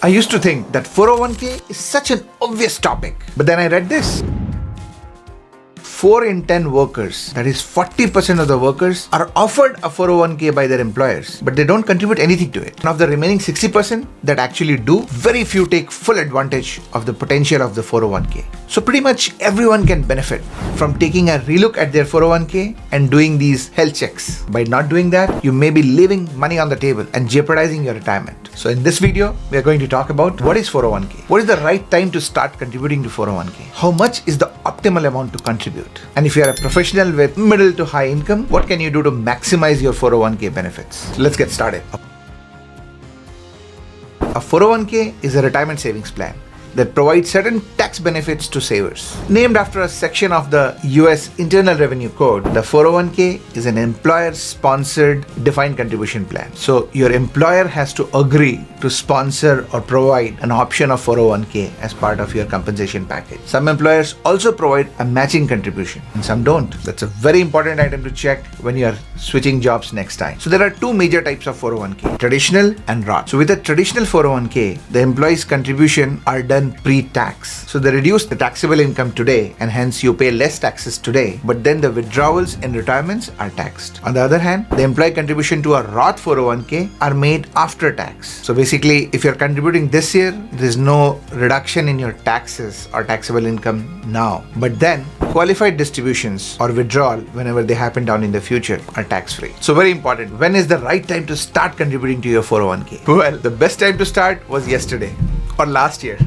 I used to think that 401k is such an obvious topic, but then I read this. 4 in 10 workers, that is 40% of the workers, are offered a 401k by their employers, but they don't contribute anything to it. And of the remaining 60% that actually do, very few take full advantage of the potential of the 401k. So pretty much everyone can benefit from taking a relook at their 401k and doing these health checks. By not doing that, you may be leaving money on the table and jeopardizing your retirement. So in this video, we are going to talk about what is 401k, what is the right time to start contributing to 401k, how much is the optimal amount to contribute, and if you are a professional with middle to high income, what can you do to maximize your 401k benefits? So let's get started. A 401k is a retirement savings plan that provides certain tax benefits to savers. Named after a section of the US Internal Revenue Code, the 401k is an employer-sponsored defined contribution plan. So your employer has to agree to sponsor or provide an option of 401k as part of your compensation package. Some employers also provide a matching contribution and some don't. That's a very important item to check when you are switching jobs next time. So there are two major types of 401k, traditional and Roth. So with a traditional 401k, the employee's contribution are done pre-tax. So they reduce the taxable income today and hence you pay less taxes today, but then the withdrawals and retirements are taxed. On the other hand, the employee contribution to a Roth 401k are made after tax. So basically, if you're contributing this year, there's no reduction in your taxes or taxable income now. But then qualified distributions or withdrawal whenever they happen down in the future are tax-free. So very important, when is the right time to start contributing to your 401k? Well, the best time to start was yesterday or last year,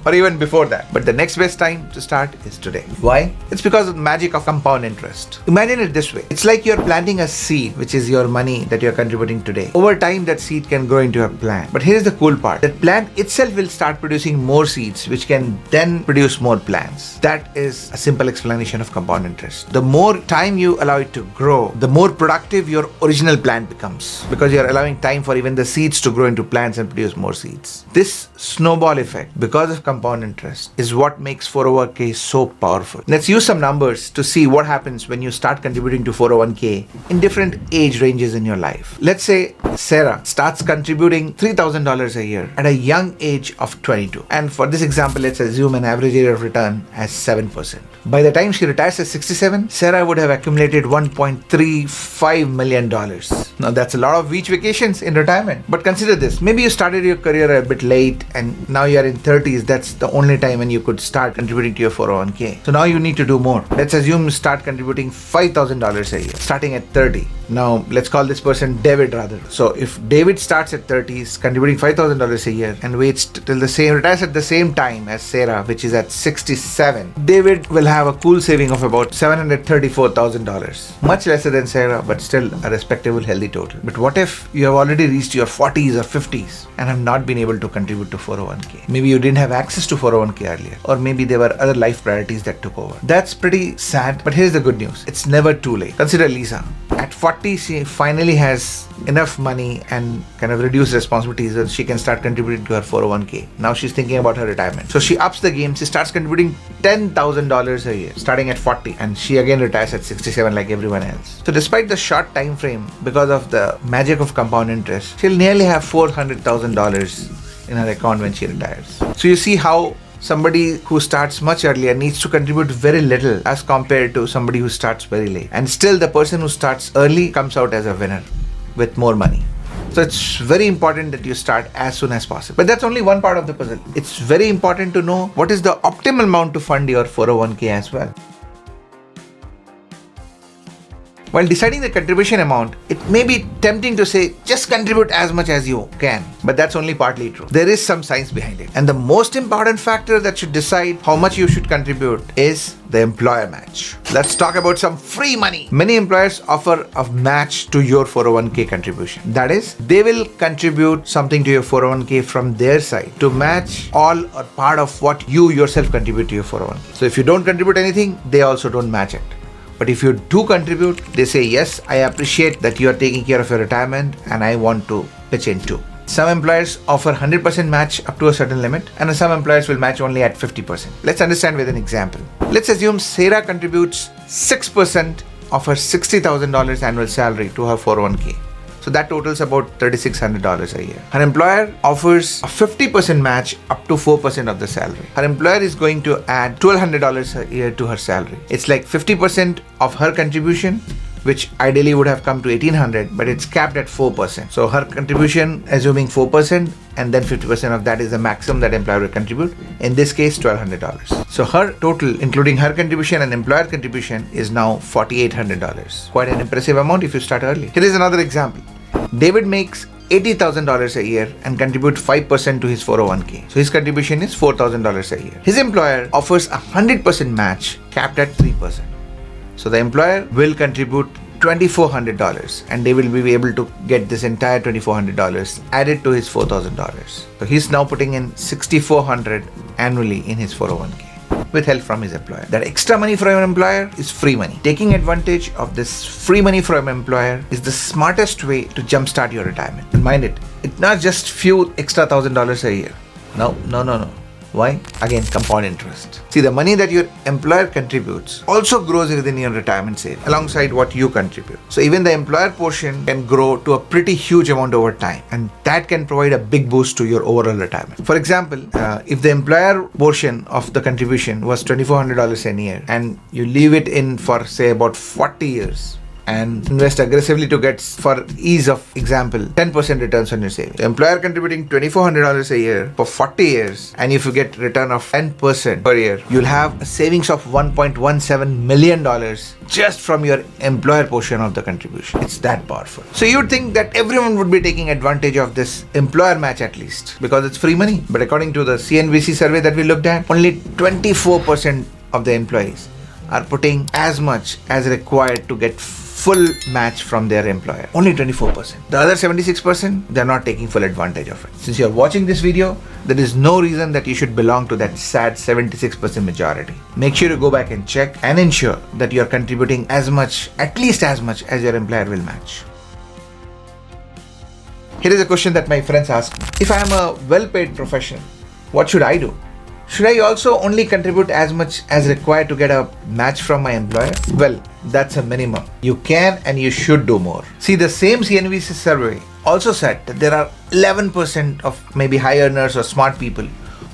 or even before that. But the next best time to start is today. Why? It's because of the magic of compound interest. Imagine it this way. It's like you're planting a seed, which is your money that you're contributing today. Over time, that seed can grow into a plant. But here's the cool part. That plant itself will start producing more seeds, which can then produce more plants. That is a simple explanation of compound interest. The more time you allow it to grow, the more productive your original plant becomes, because you're allowing time for even the seeds to grow into plants and produce more seeds. This snowball effect, because of compound interest, is what makes 401k so powerful. Let's use some numbers to see what happens when you start contributing to 401k in different age ranges in your life. Let's say Sarah starts contributing $3,000 a year at a young age of 22. And for this example, let's assume an average rate of return as 7%. By the time she retires at 67, Sarah would have accumulated $1.35 million. Now that's a lot of beach vacations in retirement. But consider this, maybe you started your career a bit late and now you are in 30s. That's the only time when you could start contributing to your 401k. So now you need to do more. Let's assume you start contributing $5,000 a year, starting at 30. Now let's call this person David rather. So if David starts at 30, is contributing $5,000 a year and waits till retires at the same time as Sarah, which is at 67, David will have a cool saving of about $734,000. Much lesser than Sarah, but still a respectable, healthy total. But what if you have already reached your 40s or 50s and have not been able to contribute to 401k? Maybe you didn't have access to 401k earlier, or maybe there were other life priorities that took over. That's pretty sad, but here's the good news. It's never too late. Consider Lisa. At 40, she finally has enough money and kind of reduced responsibilities that she can start contributing to her 401k. Now she's thinking about her retirement. So she ups the game. She starts contributing $10,000 a year, starting at 40, and she again retires at 67 like everyone else. So despite the short time frame, because of the magic of compound interest, she'll nearly have $400,000 in her account when she retires. So you see how somebody who starts much earlier needs to contribute very little as compared to somebody who starts very late. And still the person who starts early comes out as a winner with more money. So it's very important that you start as soon as possible. But that's only one part of the puzzle. It's very important to know what is the optimal amount to fund your 401k as well. While deciding the contribution amount, it may be tempting to say, just contribute as much as you can. But that's only partly true. There is some science behind it. And the most important factor that should decide how much you should contribute is the employer match. Let's talk about some free money. Many employers offer a match to your 401k contribution. That is, they will contribute something to your 401k from their side to match all or part of what you yourself contribute to your 401k. So if you don't contribute anything, they also don't match it. But if you do contribute, they say, yes, I appreciate that you are taking care of your retirement and I want to pitch in too. Some employers offer 100% match up to a certain limit, and some employers will match only at 50%. Let's understand with an example. Let's assume Sarah contributes 6% of her $60,000 annual salary to her 401k. So that totals about $3,600 a year. Her employer offers a 50% match up to 4% of the salary. Her employer is going to add $1,200 a year to her salary. It's like 50% of her contribution, which ideally would have come to $1,800, but it's capped at 4%. So her contribution, assuming 4%, and then 50% of that is the maximum that employer will contribute. In this case, $1,200. So her total, including her contribution and employer contribution, is now $4,800. Quite an impressive amount if you start early. Here is another example. David makes $80,000 a year and contribute 5% to his 401k. So his contribution is $4,000 a year. His employer offers a 100% match capped at 3%. So the employer will contribute $2,400 and they will be able to get this entire $2,400 added to his $4,000. So he's now putting in $6,400 annually in his 401k with help from his employer. That extra money from your employer is free money. Taking advantage of this free money from your employer is the smartest way to jumpstart your retirement. And mind it, it's not just few extra $1,000 a year. No. Why? Again, compound interest. See, the money that your employer contributes also grows within your retirement savings alongside what you contribute. So even the employer portion can grow to a pretty huge amount over time, and that can provide a big boost to your overall retirement. For example, if the employer portion of the contribution was $2,400 a year and you leave it in for say about 40 years, and invest aggressively to get, for ease of example, 10% returns on your savings. The employer contributing $2,400 a year for 40 years, and if you get return of 10% per year, you'll have a savings of $1.17 million just from your employer portion of the contribution. It's that powerful. So you'd think that everyone would be taking advantage of this employer match at least because it's free money. But according to the CNBC survey that we looked at, only 24% of the employees are putting as much as required to get full match from their employer. Only 24%. The other 76%, they're not taking full advantage of it. Since you're watching this video, there is no reason that you should belong to that sad 76% majority. Make sure you go back and check and ensure that you're contributing as much, at least as much as your employer will match. Here is a question that my friends ask. If I am a well-paid professional, what should I do? Should I also only contribute as much as required to get a match from my employer? Well, that's a minimum. You can and you should do more. See, the same CNBC survey also said that there are 11% of maybe high earners or smart people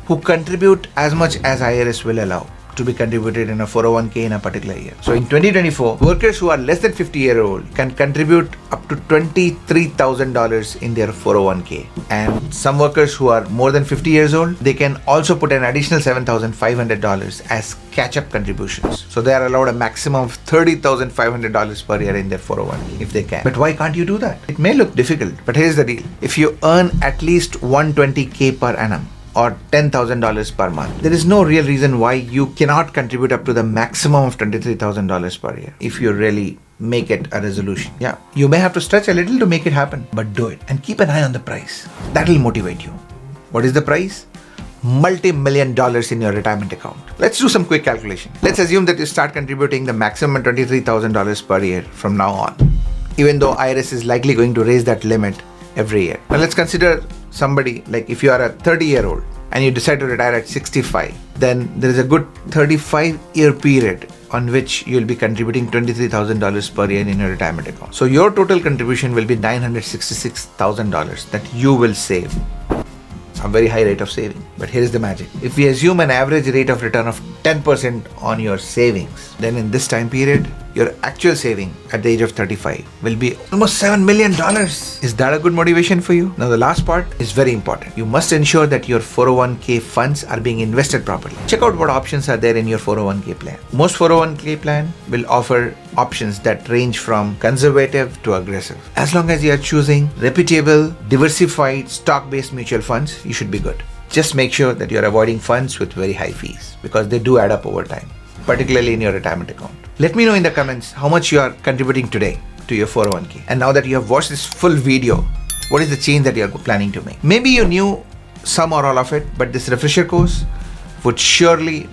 who contribute as much as IRS will allow to be contributed in a 401k in a particular year. So in 2024, workers who are less than 50-year-old can contribute up to $23,000 in their 401k. And some workers who are more than 50 years old, they can also put an additional $7,500 as catch-up contributions. So they are allowed a maximum of $30,500 per year in their 401k if they can. But why can't you do that? It may look difficult, but here's the deal. If you earn at least $120k per annum, or $10,000 per month, there is no real reason why you cannot contribute up to the maximum of $23,000 per year if you really make it a resolution. Yeah, you may have to stretch a little to make it happen, but do it and keep an eye on the price. That will motivate you. What is the price? Multi-million dollars in your retirement account. Let's do some quick calculation. Let's assume that you start contributing the maximum $23,000 per year from now on, even though IRS is likely going to raise that limit every year. Now let's consider somebody like if you are a 30-year-old and you decide to retire at 65, then there is a good 35-year period on which you will be contributing $23,000 per year in your retirement account. So your total contribution will be $966,000 that you will save. A very high rate of saving. But here is the magic. If we assume an average rate of return of 10% on your savings, then in this time period, your actual saving at the age of 35 will be almost $7 million. Is that a good motivation for you? Now the last part is very important. You must ensure that your 401k funds are being invested properly. Check out what options are there in your 401k plan. Most 401k plan will offer options that range from conservative to aggressive. As long as you are choosing reputable, diversified, stock-based mutual funds, you should be good. Just make sure that you are avoiding funds with very high fees because they do add up over time, particularly in your retirement account. Let me know in the comments how much you are contributing today to your 401k. And now that you have watched this full video, what is the change that you are planning to make? Maybe you knew some or all of it, but this refresher course would surely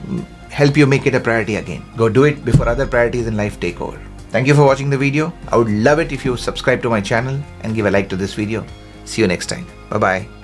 help you make it a priority again. Go do it before other priorities in life take over. Thank you for watching the video. I would love it if you subscribe to my channel and give a like to this video. See you next time. Bye-bye.